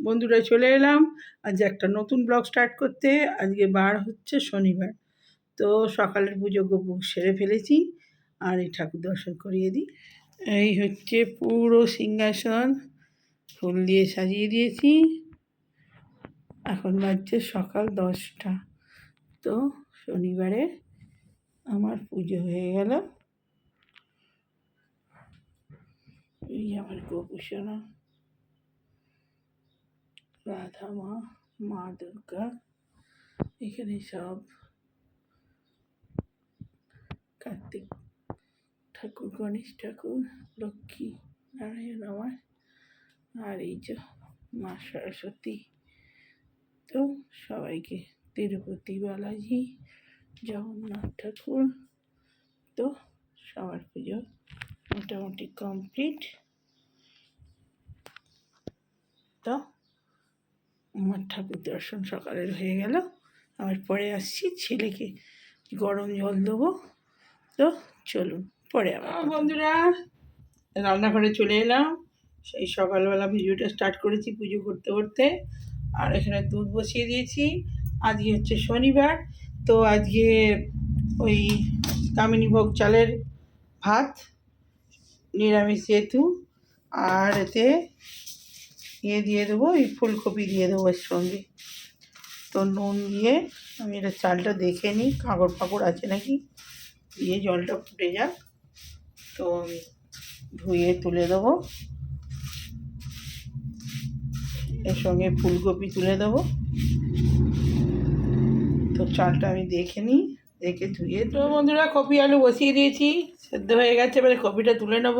বন্ধুরা চলে এলাম আজ একটা নতুন ব্লগ স্টার্ট করতে। আজকে বার হচ্ছে শনিবার, তো সকালের পুজো সেরে ফেলেছি। আর এই ঠাকুর দর্শন করিয়ে দিই। এই হচ্ছে পুরো সিংহাসন ফুল দিয়ে সাজিয়ে দিয়েছি। এখন বাজছে সকাল 10টা। তো শনিবারে আমার পুজো হয়ে গেল। এই আমার গোপুসোনা রাধা মা, মা দুর্গা, এখানে সব কার্তিক ঠাকুর, গণেশ ঠাকুর, লক্ষ্মী নারায়ণ আমার, আর এই যে মা সরস্বতী। তো সবাইকে তিরুপতি বালাজি, জগন্নাথ ঠাকুর। তো সবার পুজো মোটামুটি কমপ্লিট। তো আমার ঠাকুর দর্শন সকালের হয়ে গেল। আবার পরে আসছি, ছেলেকে গরম জল দেবো। তো চলুন পরে আবার। বন্ধুরা রান্নাঘরে চলে এলাম। সেই সকালবেলা ভিডিওটা স্টার্ট করেছি পুজো করতে করতে। আর এখানে দুধ বসিয়ে দিয়েছি। আজকে হচ্ছে শনিবার, তো আজকে ওই কামিনী ভোগ চালের ভাত, নিরামিষ যেহেতু। আর এতে দিয়ে দেবো, এই ফুলকপি দিয়ে দেবো এর সঙ্গে। তো নুন দিয়ে আমি এটা চালটা দেখে নিই কাঁকড় ফাঁকড় আছে নাকি, দিয়ে জলটা ফুটে যাক। তো আমি ধুয়ে তুলে দেবো, এর সঙ্গে ফুলকপি তুলে দেবো। তো চালটা আমি দেখে নিই, দেখে ধুয়ে। তো বন্ধুরা কপি আলু বসিয়ে দিয়েছি, সেদ্ধ হয়ে গেছে। এবারে কপিটা তুলে নেব,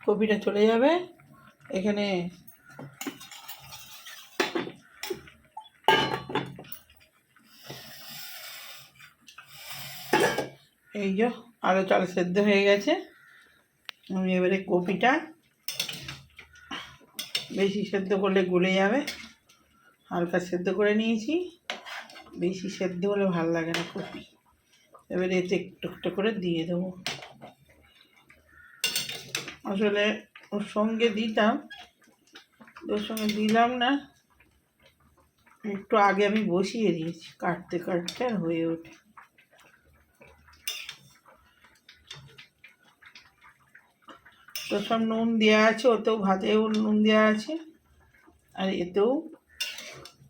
কপিটা চলে যাবে। এখানে এই যে আলু চাল সেদ্ধ হয়ে গেছে। আমি এবারে কপিটা, বেশি সেদ্ধ করলে গলে যাবে, হালকা সেদ্ধ করে নিয়েছি। বেশি সেদ্ধ হলে ভালো লাগে না কপি। এবারে এতে একটু একটু করে দিয়ে দেবো। আসলে ওর সঙ্গে দিতাম, ওর সঙ্গে দিলাম না, একটু আগে আমি বসিয়ে দিয়েছি, কাটতে কাটতে আর হয়ে ওঠে। তো সব নুন দেওয়া আছে, ওতেও ভাতেও নুন দেওয়া আছে, আর এতেও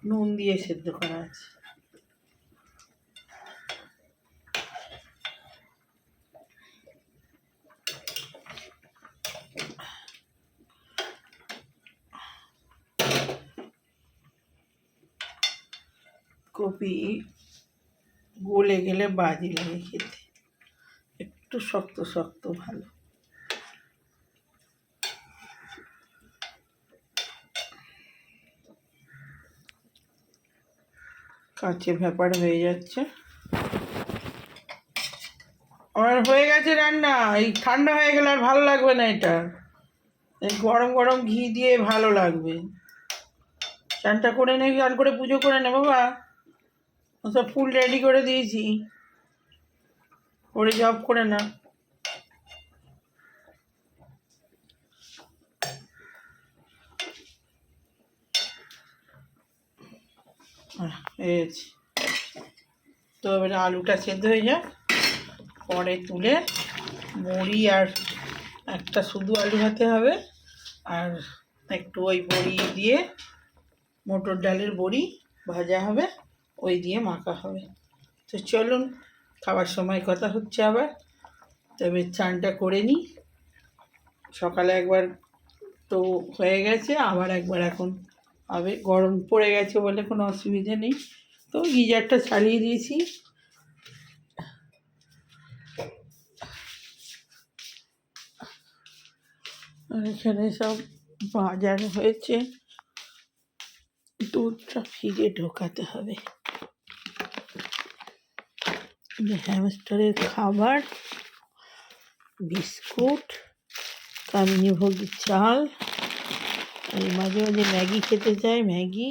নুন দিয়ে সেদ্ধ করা আছে। কপি গলে গেলে বাজি লাগে খেতে, একটু শক্ত শক্ত ভালো। কাঁচে ব্যাপার হয়ে যাচ্ছে। আমার হয়ে গেছে রান্না। এই ঠান্ডা হয়ে গেলে আর ভালো লাগবে না এটা, এই গরম গরম ঘি দিয়ে ভালো লাগবে। চানটা করে নে, গান করে পুজো করে নে বাবা। সব ফুল রেডি করে দিয়েছি, করে জব করে না। হয়েছে। তো এবারে আলুটা সেদ্ধ হয়ে যাক, পরে তুলে বড়ি আর একটা শুধু আলু ভাতে হবে, আর একটু ওই বড়ি দিয়ে মটর ডালের বড়ি ভাজা হবে, ওই দিয়ে মাখা হবে। তো চলুন খাবার সময় কথা হচ্ছে আবার। তবে চানটা করে নিই, সকালে একবার তো হয়ে গেছে, আবার একবার এখন হবে। গরম পড়ে গেছে বলে কোনো অসুবিধে নেই। তো গিজারটা চালিয়ে দিয়েছি। আর এখানে সব বাজার হয়েছে, দুধটা ফ্রিজে ঢোকাতে হবে। হ্যামস্টারের খাবার, বিস্কুট, কামিনী ভোগের চাল, আর মাঝে মাঝে ম্যাগি খেতে চাই, ম্যাগি।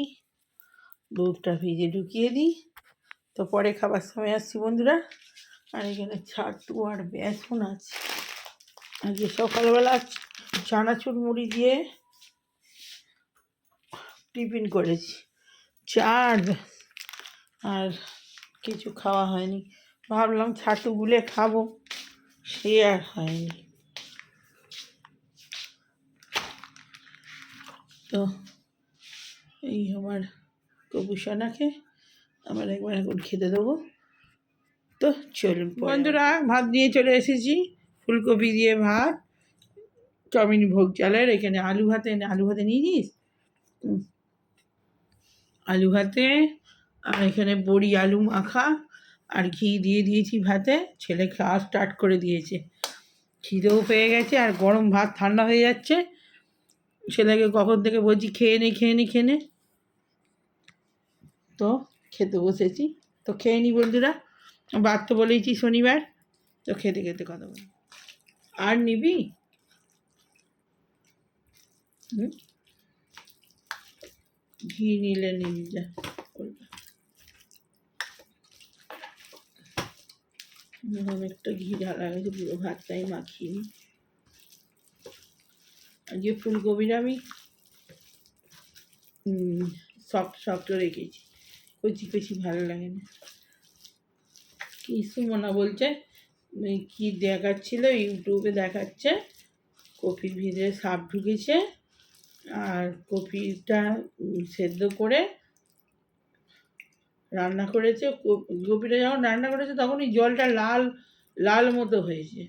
দুধটা ফ্রিজে ঢুকিয়ে দিই, তো পরে খাবার সময় আসছি বন্ধুরা। আর এখানে ছাতু আর বেসন আছে। আজকে সকালবেলা চানাচুর মুড়ি দিয়ে টিফিন করেছি, চা আর কিছু খাওয়া হয়নি। ভাবলাম ছাতু গুলে খাবো, সে আর হয়নি। তো এই আমার কবুসানাকে আমার একবার এখন খেতে দেবো। তো চলুন বন্ধুরা, ভাত দিয়ে চলে এসেছি, ফুলকপি দিয়ে ভাত, চাউমিন ভোগ চালের। এখানে আলু ভাতে নিয়ে নিস, আলু ভাতে, আর এখানে বড়ি আলু মাখা আর ঘি দিয়ে দিয়েছি ভাতে। ছেলে খাওয়া স্টার্ট করে দিয়েছে, খিদেও পেয়ে গেছে, আর গরম ভাত ঠান্ডা হয়ে যাচ্ছে। ছেলেকে কখন থেকে বলছি খেয়ে নে। তো খেতে বসেছি, তো খেয়ে নি বন্ধুরা। ভাত তো বলেইছি শনিবার, তো খেতে কথা বলি। আর নিবি? ঘি নিলে নিবি যা। অনেকটা ঘি ঢালা গেছে, পুরো ভাতটাই মাখিয়ে নি। আর যে ফুলকপিটা আমি সফট রেখেছি, কচি ভালো লাগে না। কি সুমনা বলছে কি দেখাচ্ছিল, ইউটিউবে দেখাচ্ছে কপির ভিতরে সাপ ঢুকেছে, আর কপিটা সেদ্ধ করে রান্না করেছে। কপিটা যখন রান্না করেছে তখন এই জলটা লাল মতো হয়েছে।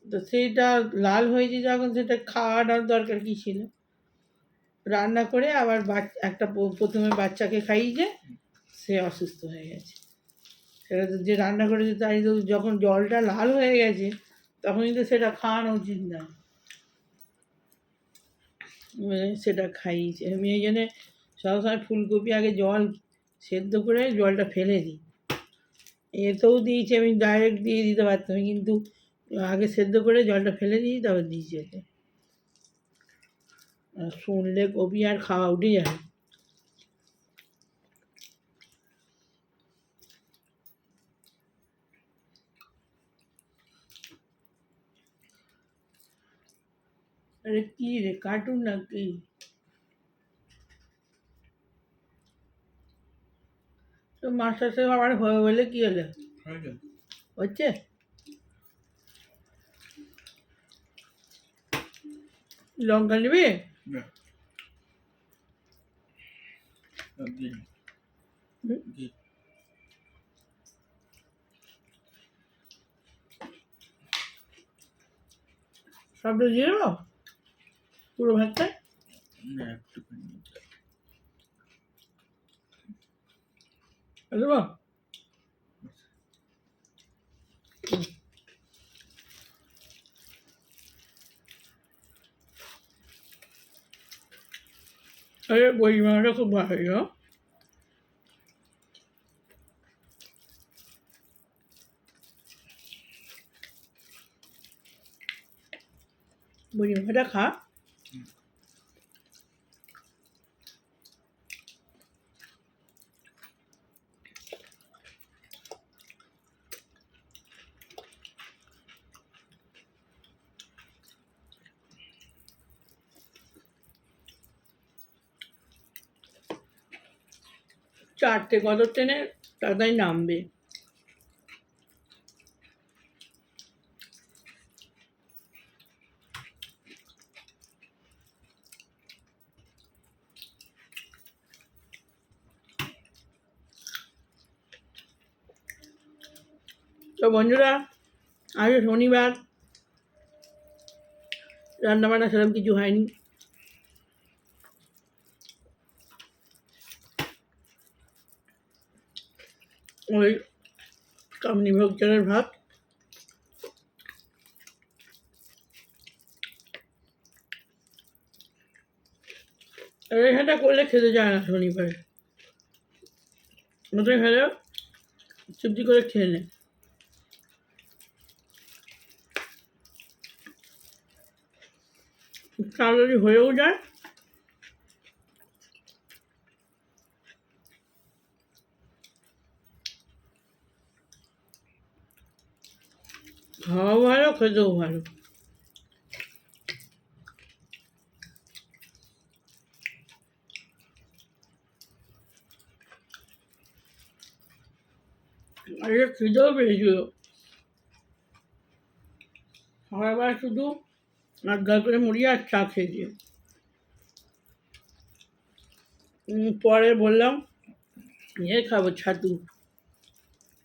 তো সেইটা লাল হয়েছে যখন, সেটা খাওয়াটার দরকার কী ছিল? রান্না করে আবার একটা প্রথমে বাচ্চাকে খাইয়েছে, সে অসুস্থ হয়ে গেছে। সেটা তো যে রান্না করেছে তাই তো, যখন জলটা লাল হয়ে গেছে তখনই তো সেটা খাওয়ানো উচিত না, সেটা খাইয়েছে। আমি এই জন্যে সবসময় ফুলকপি আগে জল সেদ্ধ করে জলটা ফেলে দিই। এতেও দিয়েছি, আমি ডাইরেক্ট দিয়ে দিতে পারতাম, কিন্তু আগে সেদ্ধ করে জলটা ফেলে দিই, তারপর দিয়েছি ওতে। শুনলে কপি আর খাওয়া উঠে যাবে। আরে কি রে, কার্টুন নাকি? তো মাস্টার সাহেব আবার হবে বলে কি হলো? হচ্ছে লঙ্কা নিবি? সবটা দিয়ে দেবো পুরো ভাতটা? না, একটুখানি দেবো। আরে বই মানাটা খুব ভালো। বড়ি মাখাটা খা। চারটে কত ট্রেনে তাড়াতাড়ি নামবে। তো বন্ধুরা, আজ শনিবার, রান্নাবান্না সেরকম কিছু হয়নি। ওই কামনি ভোগ চালের ভাত, রেখাটা করলে খেতে যায় না শনিবারে, ওটা খেলে সবজি করে খেয়ে নে। তাড়াতাড়ি হয়েও যায়। খাওয়াও ভালো, খেতেও ভালো। আর এটা খিদেও পেয়েছিল। সকালবেলা শুধু আর করে মুড়ি আর চা খেয়েছি। পরে বললাম খাবো ছাতু,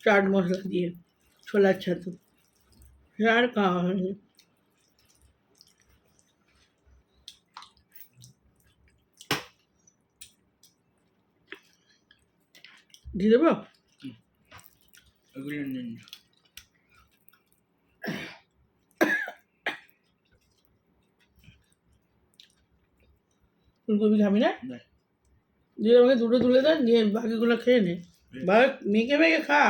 চাট মশলা দিয়ে ছোলার ছাতু, সে আর খাওয়া হয়নি। দিয়ে দেবো ফুলকপি খাবি না? দিয়ে আমাকে দুটো তুলে দেন, নিয়ে বাকিগুলো খেয়ে নে। বা মেখে মেখে খা,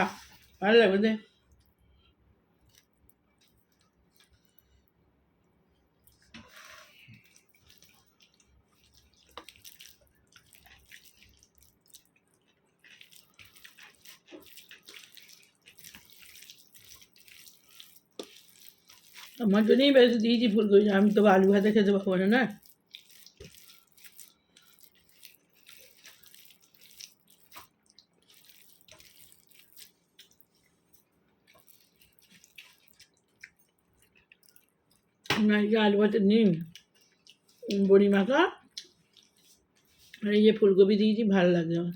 ভালো লাগবে দে। আমার জন্যই বেশ দিয়েছি ফুলকপি, আমি তো আলু ভাতে খেতে পারবো না। আলু ভাতের নিম বড়ি মাখা আর এই যে ফুলকপি দিয়েছি, ভালো লাগে আমার।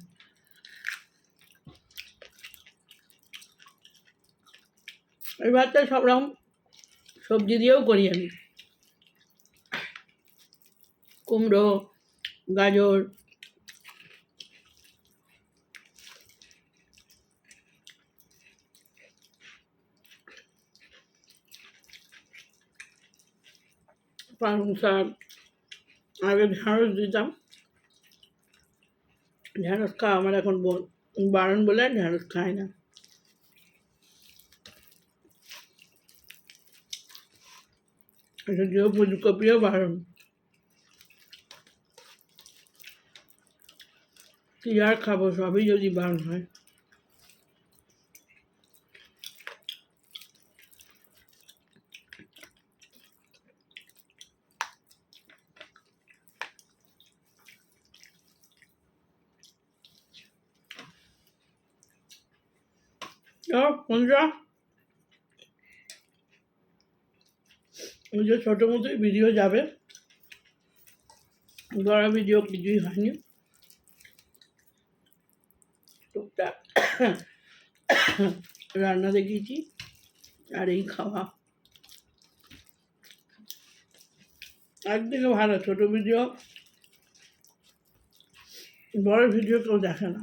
এই ভাতটা সব রকম সবজি দিয়েও করি আমি, কুমড়ো, গাজর, পালং শাক, আগে ঢ্যাঁড়স দিতাম। ঢ্যাঁড়স খাওয়া আমার এখন বারণ বলে ঢ্যাঁড়স খায় না। যদিও ফুলকপিও বারণ, কি আর খাবো, সবই যদি বারণ হয়। বন্ধুরা, ওই যে ছোটো মতোই ভিডিও যাবে, বড় ভিডিও কিছুই হয়নি, টুকটাক রান্না দেখিয়েছি আর এই খাওয়া। একদিকে ভালো, ছোটো ভিডিও, বড় ভিডিও কেউ দেখে না।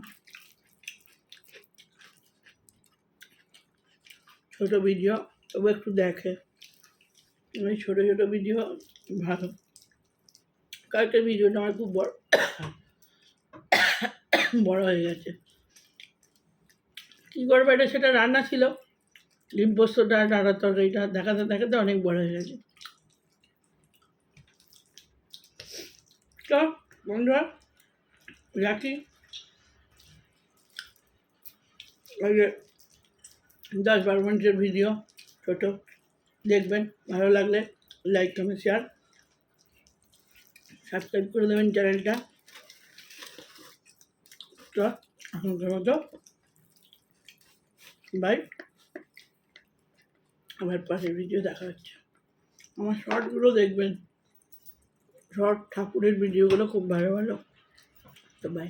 ছোটো ভিডিও তবু একটু দেখে, ওই ছোটো ছোটো ভিডিও ভালো। কালকের ভিডিওটা আমার খুব বড় হয়ে গেছে। কী করবো, এটা সেটা রান্না ছিল, ডিম পোস্তটা, ডাঁটার তরকারিটা দেখাতে দেখাতে অনেক বড় হয়ে গেছে। তো বন্ধুরা রাখি, ওই যে 10-12 মিনিটের ভিডিও, ছোটো, দেখবেন, ভালো লাগলে লাইক কমেন্ট শেয়ার সাবস্ক্রাইব করে দেবেন চ্যানেলটা। তো এখনকার মতো বাই, আমার পাশের ভিডিও দেখা হচ্ছে। আমার শর্টগুলো দেখবেন, শর্ট ঠাকুরের ভিডিওগুলো খুব ভালো ভালো। তো বাই।